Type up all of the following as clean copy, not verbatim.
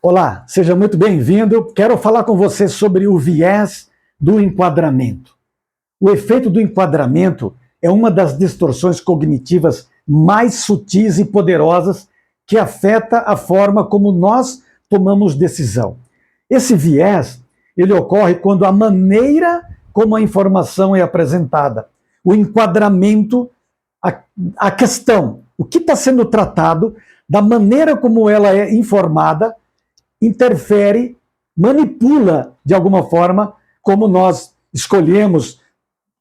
Olá, seja muito bem-vindo. Quero falar com você sobre o viés do enquadramento. O efeito do enquadramento é uma das distorções cognitivas mais sutis e poderosas que afeta a forma como nós tomamos decisão. Esse viés, ele ocorre quando a maneira como a informação é apresentada, o enquadramento, a questão, o que está sendo tratado, da maneira como ela é informada, interfere, manipula de alguma forma como nós escolhemos,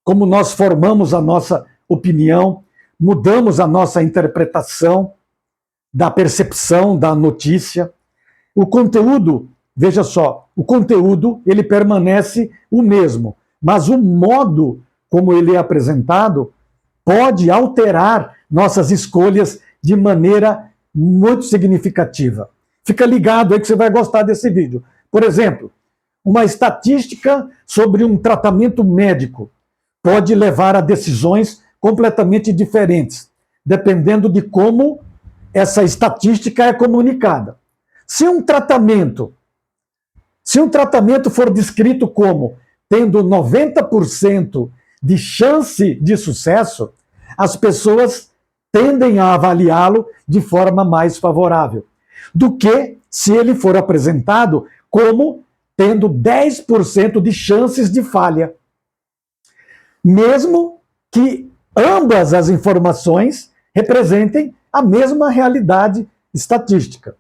como nós formamos a nossa opinião, mudamos a nossa interpretação da percepção da notícia. O conteúdo, veja só, o conteúdo ele permanece o mesmo, mas o modo como ele é apresentado pode alterar nossas escolhas de maneira muito significativa. Fica ligado aí que você vai gostar desse vídeo. Por exemplo, uma estatística sobre um tratamento médico pode levar a decisões completamente diferentes, dependendo de como essa estatística é comunicada. Se um tratamento for descrito como tendo 90% de chance de sucesso, as pessoas tendem a avaliá-lo de forma mais favorável do que se ele for apresentado como tendo 10% de chances de falha. Mesmo que ambas as informações representem a mesma realidade estatística.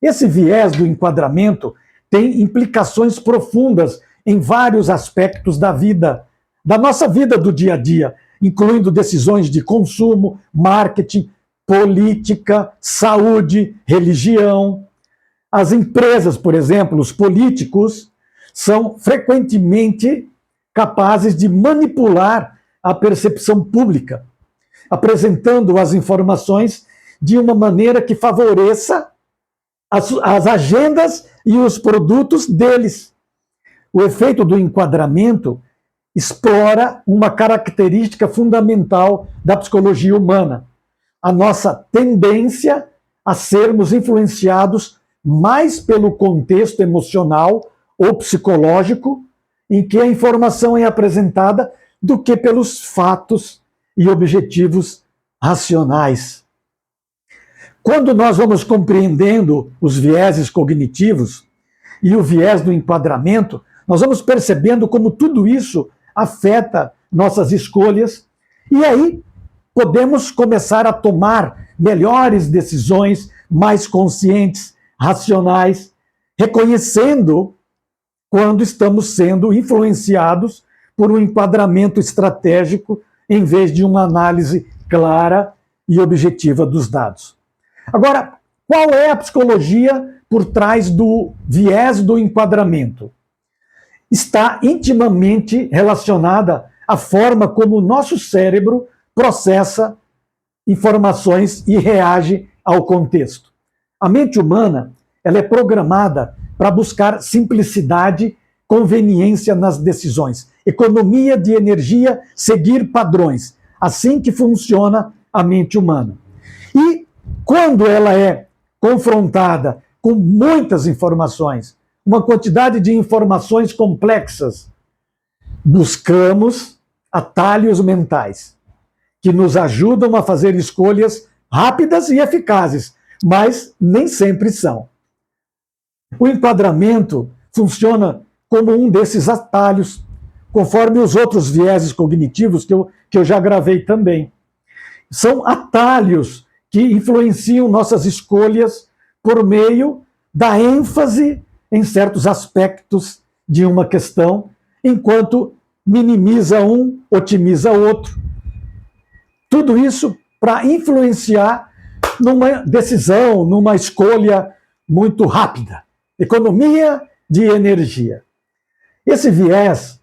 Esse viés do enquadramento tem implicações profundas em vários aspectos da vida, da nossa vida do dia a dia, incluindo decisões de consumo, marketing, política, saúde, religião. As empresas, por exemplo, os políticos, são frequentemente capazes de manipular a percepção pública, apresentando as informações de uma maneira que favoreça as agendas e os produtos deles. O efeito do enquadramento explora uma característica fundamental da psicologia humana, a nossa tendência a sermos influenciados mais pelo contexto emocional ou psicológico em que a informação é apresentada do que pelos fatos e objetivos racionais. Quando nós vamos compreendendo os vieses cognitivos e o viés do enquadramento, nós vamos percebendo como tudo isso afeta nossas escolhas e aí podemos começar a tomar melhores decisões, mais conscientes, racionais, reconhecendo quando estamos sendo influenciados por um enquadramento estratégico em vez de uma análise clara e objetiva dos dados. Agora, qual é a psicologia por trás do viés do enquadramento? Está intimamente relacionada à forma como o nosso cérebro processa informações e reage ao contexto. A mente humana ela é programada para buscar simplicidade, conveniência nas decisões, economia de energia, seguir padrões. Assim que funciona a mente humana. E quando ela é confrontada com muitas informações, uma quantidade de informações complexas, buscamos atalhos mentais que nos ajudam a fazer escolhas rápidas e eficazes, mas nem sempre são. O enquadramento funciona como um desses atalhos, conforme os outros vieses cognitivos que eu já gravei também. São atalhos que influenciam nossas escolhas por meio da ênfase em certos aspectos de uma questão, enquanto minimiza um, otimiza o outro. Tudo isso para influenciar numa decisão, numa escolha muito rápida. Economia de energia. Esse viés,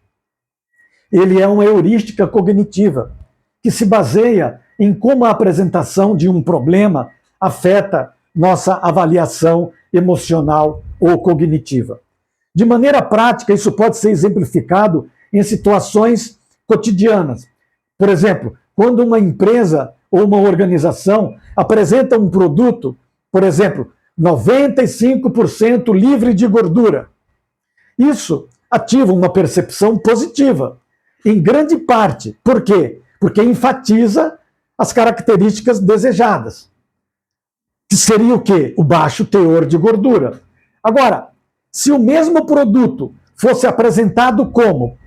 ele é uma heurística cognitiva que se baseia em como a apresentação de um problema afeta nossa avaliação emocional ou cognitiva. De maneira prática, isso pode ser exemplificado em situações cotidianas. Por exemplo, quando uma empresa ou uma organização apresenta um produto, por exemplo, 95% livre de gordura. Isso ativa uma percepção positiva, em grande parte. Por quê? Porque enfatiza as características desejadas, que seria o quê? O baixo teor de gordura. Agora, se o mesmo produto fosse apresentado como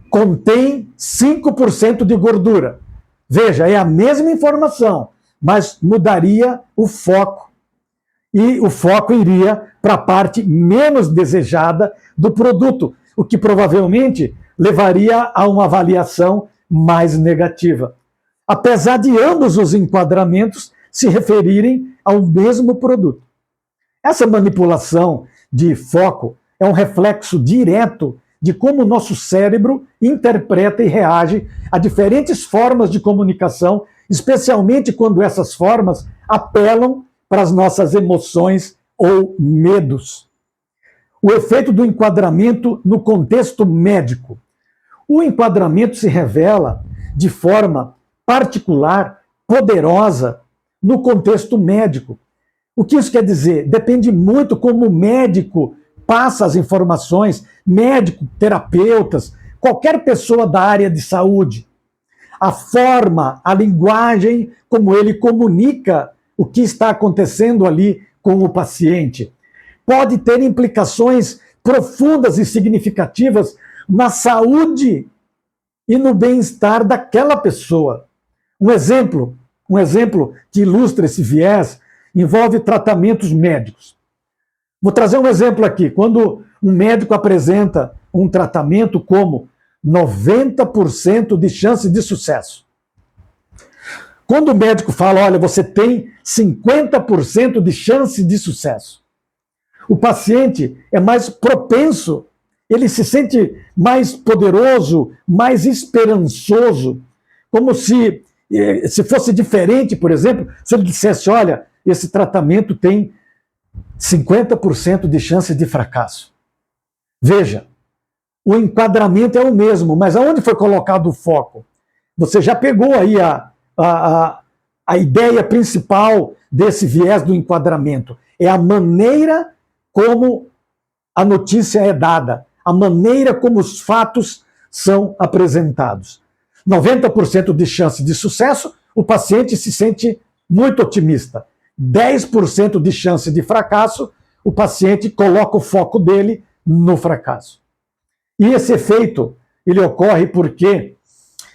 contém 5% de gordura, veja, é a mesma informação, mas mudaria o foco. E o foco iria para a parte menos desejada do produto, o que provavelmente levaria a uma avaliação mais negativa. Apesar de ambos os enquadramentos se referirem ao mesmo produto. Essa manipulação de foco é um reflexo direto de como o nosso cérebro interpreta e reage a diferentes formas de comunicação, especialmente quando essas formas apelam para as nossas emoções ou medos. O efeito do enquadramento no contexto médico. O enquadramento se revela de forma particular, poderosa, no contexto médico. O que isso quer dizer? Depende muito como o médico passa as informações, médico, terapeutas, qualquer pessoa da área de saúde. A forma, a linguagem como ele comunica o que está acontecendo ali com o paciente. Pode ter implicações profundas e significativas na saúde e no bem-estar daquela pessoa. Um exemplo que ilustra esse viés envolve tratamentos médicos. Vou trazer um exemplo aqui. Quando um médico apresenta um tratamento como 90% de chance de sucesso. Quando o médico fala, olha, você tem 50% de chance de sucesso, o paciente é mais propenso, ele se sente mais poderoso, mais esperançoso, como se fosse diferente, por exemplo, se ele dissesse, olha, esse tratamento tem 50% de chance de fracasso. Veja, o enquadramento é o mesmo, mas aonde foi colocado o foco? Você já pegou aí a ideia principal desse viés do enquadramento. É a maneira como a notícia é dada, a maneira como os fatos são apresentados. 90% de chance de sucesso, o paciente se sente muito otimista. 10% de chance de fracasso, o paciente coloca o foco dele no fracasso. E esse efeito, ele ocorre porque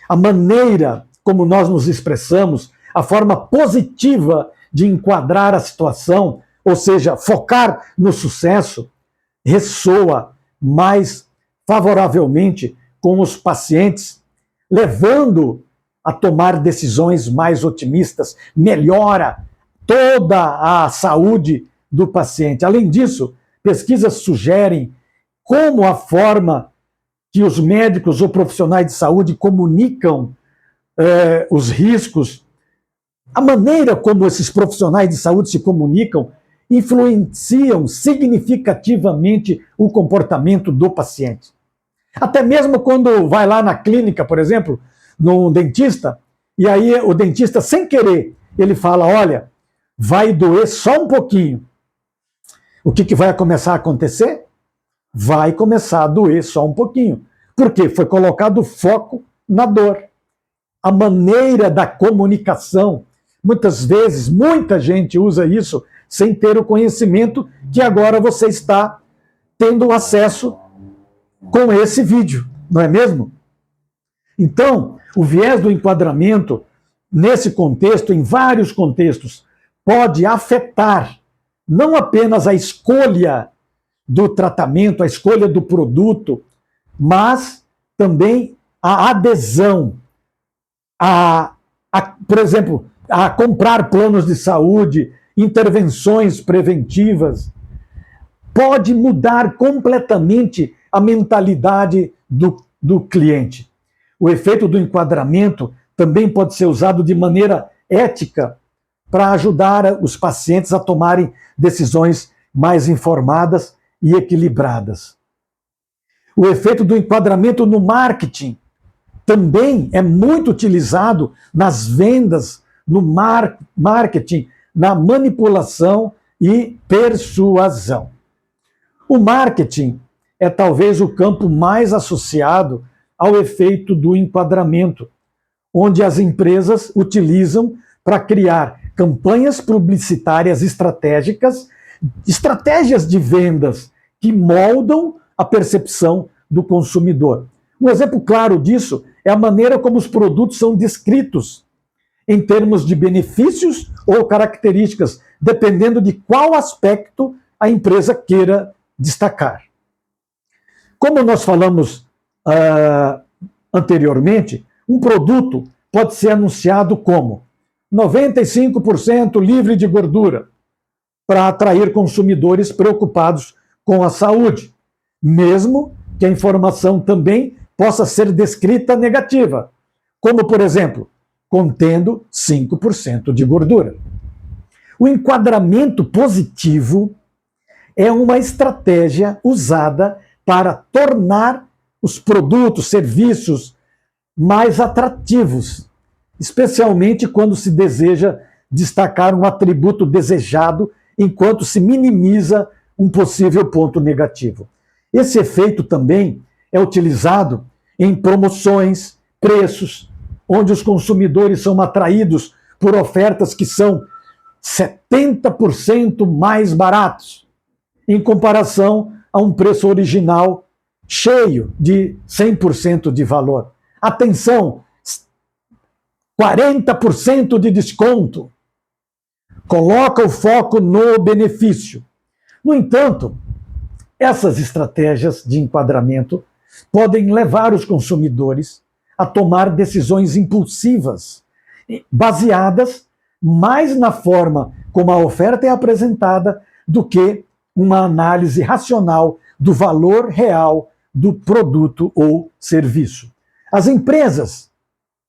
a maneira como nós nos expressamos, a forma positiva de enquadrar a situação, ou seja, focar no sucesso, ressoa mais favoravelmente com os pacientes, levando a tomar decisões mais otimistas, melhora toda a saúde do paciente. Além disso, pesquisas sugerem como a forma que os médicos ou profissionais de saúde comunicam os riscos, a maneira como esses profissionais de saúde se comunicam, influenciam significativamente o comportamento do paciente. Até mesmo quando vai lá na clínica, por exemplo, num dentista, e aí o dentista, sem querer, ele fala, olha, vai doer só um pouquinho. O que vai começar a acontecer? Vai começar a doer só um pouquinho. Por quê? Foi colocado o foco na dor. A maneira da comunicação. Muitas vezes, muita gente usa isso sem ter o conhecimento que agora você está tendo acesso com esse vídeo, não é mesmo? Então, o viés do enquadramento, nesse contexto, em vários contextos, pode afetar não apenas a escolha do tratamento, a escolha do produto, mas também a adesão por exemplo, a comprar planos de saúde, intervenções preventivas. Pode mudar completamente a mentalidade do cliente. O efeito do enquadramento também pode ser usado de maneira ética para ajudar os pacientes a tomarem decisões mais informadas e equilibradas. O efeito do enquadramento no marketing também é muito utilizado nas vendas, no marketing, na manipulação e persuasão. O marketing é talvez o campo mais associado ao efeito do enquadramento, onde as empresas utilizam para criar campanhas publicitárias estratégicas, estratégias de vendas que moldam a percepção do consumidor. Um exemplo claro disso é a maneira como os produtos são descritos em termos de benefícios ou características, dependendo de qual aspecto a empresa queira destacar. Como nós falamos anteriormente, um produto pode ser anunciado como 95% livre de gordura, para atrair consumidores preocupados com a saúde, mesmo que a informação também possa ser descrita negativa, como, por exemplo, contendo 5% de gordura. O enquadramento positivo é uma estratégia usada para tornar os produtos, serviços mais atrativos, especialmente quando se deseja destacar um atributo desejado enquanto se minimiza um possível ponto negativo. Esse efeito também é utilizado em promoções, preços, onde os consumidores são atraídos por ofertas que são 70% mais baratos, em comparação a um preço original cheio de 100% de valor. Atenção, 40% de desconto. Coloca o foco no benefício. No entanto, essas estratégias de enquadramento podem levar os consumidores a tomar decisões impulsivas, baseadas mais na forma como a oferta é apresentada do que uma análise racional do valor real do produto ou serviço. As empresas,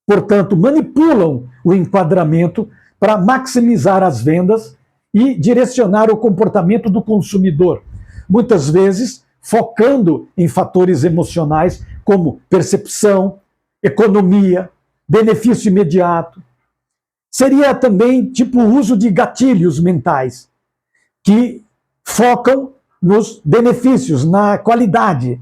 portanto, manipulam o enquadramento para maximizar as vendas e direcionar o comportamento do consumidor, muitas vezes focando em fatores emocionais como percepção, economia, benefício imediato. Seria também tipo o uso de gatilhos mentais, que focam nos benefícios, na qualidade.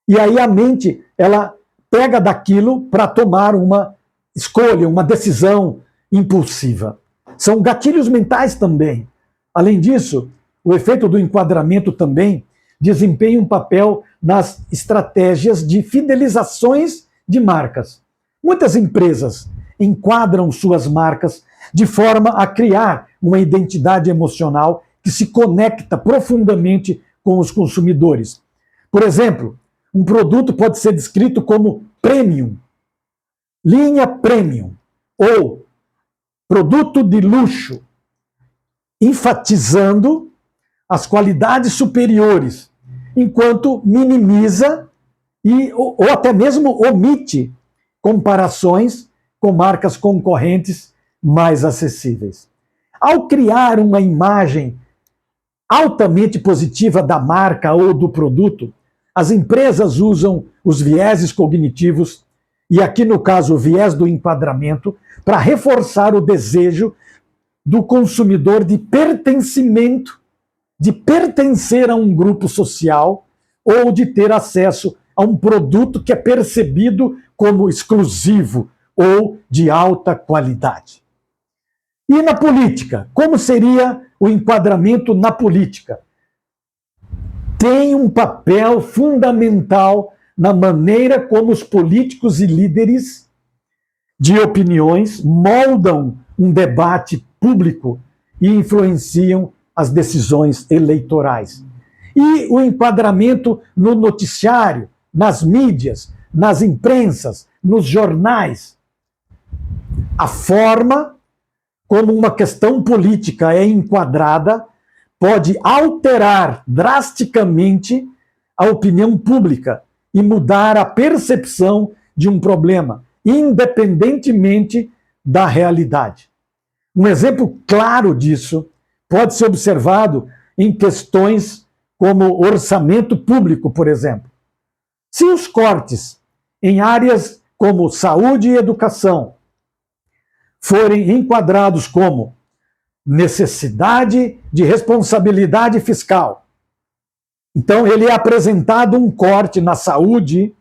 E aí a mente, ela pega daquilo para tomar uma escolha, uma decisão impulsiva. São gatilhos mentais também. Além disso, o efeito do enquadramento também desempenha um papel nas estratégias de fidelizações de marcas. Muitas empresas enquadram suas marcas de forma a criar uma identidade emocional que se conecta profundamente com os consumidores. Por exemplo, um produto pode ser descrito como premium, linha premium, ou produto de luxo, enfatizando as qualidades superiores, enquanto minimiza ou até mesmo omite comparações com marcas concorrentes mais acessíveis. Ao criar uma imagem altamente positiva da marca ou do produto, as empresas usam os vieses cognitivos, e aqui no caso o viés do enquadramento, para reforçar o desejo do consumidor de pertencimento, de pertencer a um grupo social ou de ter acesso a um produto que é percebido como exclusivo ou de alta qualidade. E na política? Como seria o enquadramento na política? Tem um papel fundamental na maneira como os políticos e líderes de opiniões moldam um debate público e influenciam as decisões eleitorais. E o enquadramento no noticiário, nas mídias, nas imprensas, nos jornais. A forma como uma questão política é enquadrada pode alterar drasticamente a opinião pública e mudar a percepção de um problema, independentemente da realidade. Um exemplo claro disso pode ser observado em questões como orçamento público, por exemplo. Se os cortes em áreas como saúde e educação forem enquadrados como necessidade de responsabilidade fiscal. Então, ele é apresentado um corte na saúde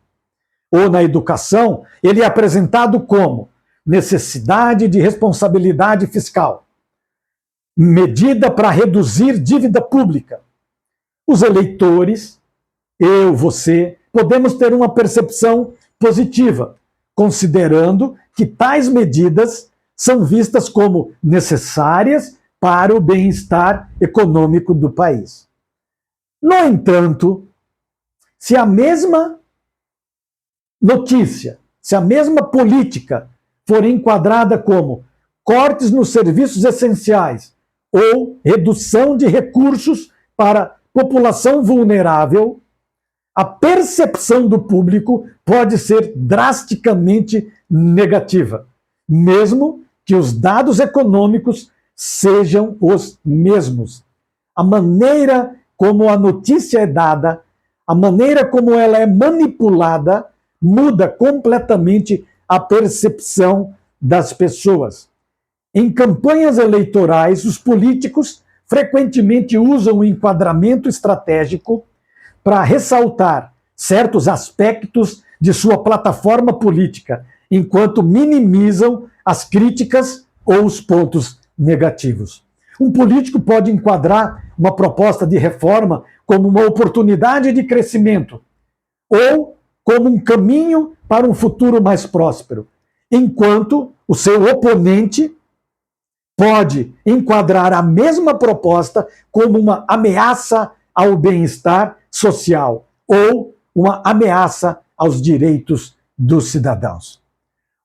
ou na educação, ele é apresentado como necessidade de responsabilidade fiscal, medida para reduzir dívida pública. Os eleitores, eu, você, podemos ter uma percepção positiva, considerando que tais medidas são vistas como necessárias para o bem-estar econômico do país. No entanto, se a mesma notícia, se a mesma política for enquadrada como cortes nos serviços essenciais ou redução de recursos para população vulnerável, a percepção do público pode ser drasticamente negativa, mesmo que os dados econômicos sejam os mesmos. A maneira como a notícia é dada, a maneira como ela é manipulada, muda completamente a percepção das pessoas. Em campanhas eleitorais, os políticos frequentemente usam o enquadramento estratégico para ressaltar certos aspectos de sua plataforma política, enquanto minimizam as críticas ou os pontos negativos. Um político pode enquadrar uma proposta de reforma como uma oportunidade de crescimento ou como um caminho para um futuro mais próspero, enquanto o seu oponente pode enquadrar a mesma proposta como uma ameaça ao bem-estar social ou uma ameaça aos direitos dos cidadãos.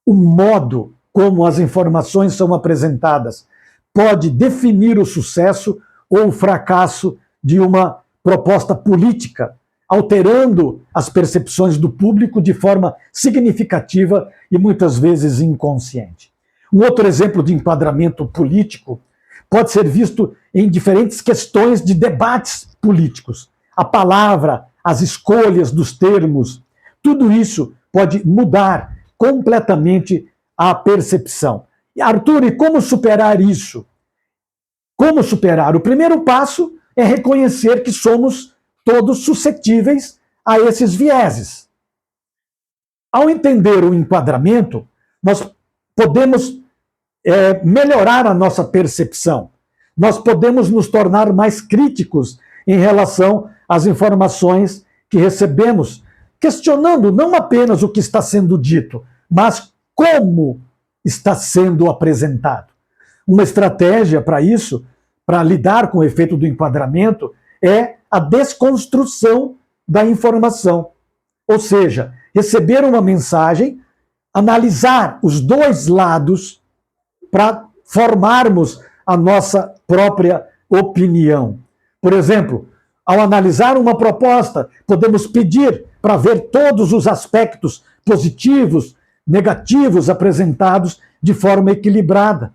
O modo como as informações são apresentadas pode definir o sucesso ou o fracasso de uma proposta política, alterando as percepções do público de forma significativa e muitas vezes inconsciente. Um outro exemplo de enquadramento político pode ser visto em diferentes questões de debates políticos. A palavra, as escolhas dos termos, tudo isso pode mudar completamente a percepção. E Arthur, e como superar isso? Como superar? O primeiro passo é reconhecer que somos todos suscetíveis a esses vieses. Ao entender o enquadramento, nós podemos melhorar a nossa percepção. Nós podemos nos tornar mais críticos em relação às informações que recebemos, questionando não apenas o que está sendo dito, mas como está sendo apresentado. Uma estratégia para isso, para lidar com o efeito do enquadramento, é a desconstrução da informação. Ou seja, receber uma mensagem, analisar os dois lados para formarmos a nossa própria opinião. Por exemplo, ao analisar uma proposta, podemos pedir para ver todos os aspectos positivos, negativos apresentados de forma equilibrada.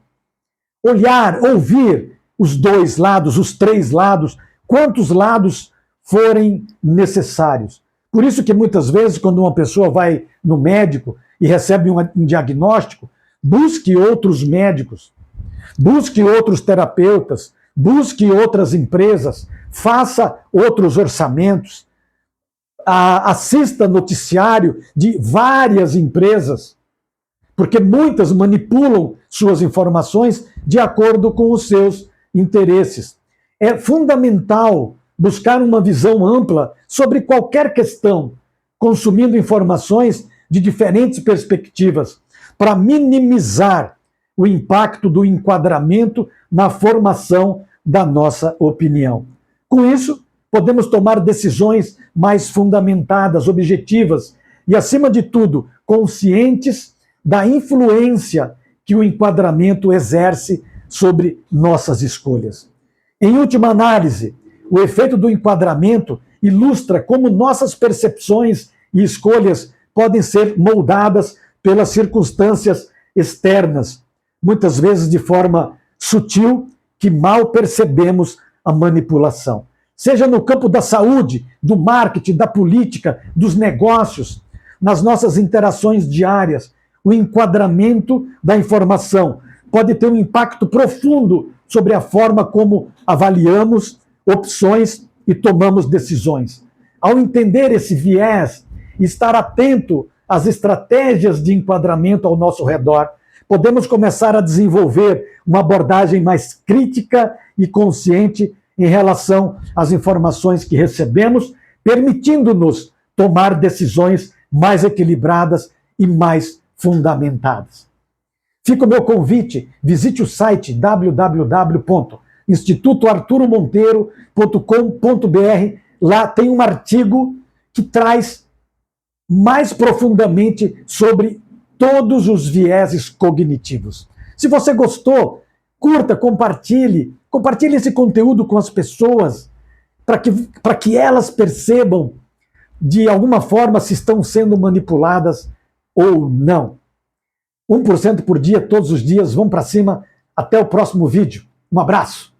Olhar, ouvir os dois lados, os três lados, quantos lados forem necessários. Por isso que muitas vezes, quando uma pessoa vai no médico e recebe um diagnóstico, busque outros médicos, busque outros terapeutas, busque outras empresas, faça outros orçamentos, assista noticiário de várias empresas, porque muitas manipulam suas informações de acordo com os seus interesses. É fundamental buscar uma visão ampla sobre qualquer questão, consumindo informações de diferentes perspectivas, para minimizar o impacto do enquadramento na formação da nossa opinião. Com isso, podemos tomar decisões mais fundamentadas, objetivas e, acima de tudo, conscientes da influência que o enquadramento exerce sobre nossas escolhas. Em última análise, o efeito do enquadramento ilustra como nossas percepções e escolhas podem ser moldadas pelas circunstâncias externas, muitas vezes de forma sutil, que mal percebemos a manipulação. Seja no campo da saúde, do marketing, da política, dos negócios, nas nossas interações diárias, o enquadramento da informação pode ter um impacto profundo sobre a forma como avaliamos opções e tomamos decisões. Ao entender esse viés e estar atento às estratégias de enquadramento ao nosso redor, podemos começar a desenvolver uma abordagem mais crítica e consciente em relação às informações que recebemos, permitindo-nos tomar decisões mais equilibradas e mais fundamentadas. Fica o meu convite, visite o site www.institutoarturomonteiro.com.br. Lá tem um artigo que traz mais profundamente sobre todos os vieses cognitivos. Se você gostou, curta, compartilhe esse conteúdo com as pessoas, para que elas percebam de alguma forma se estão sendo manipuladas ou não. 1% por dia, todos os dias, vamos para cima. Até o próximo vídeo. Um abraço.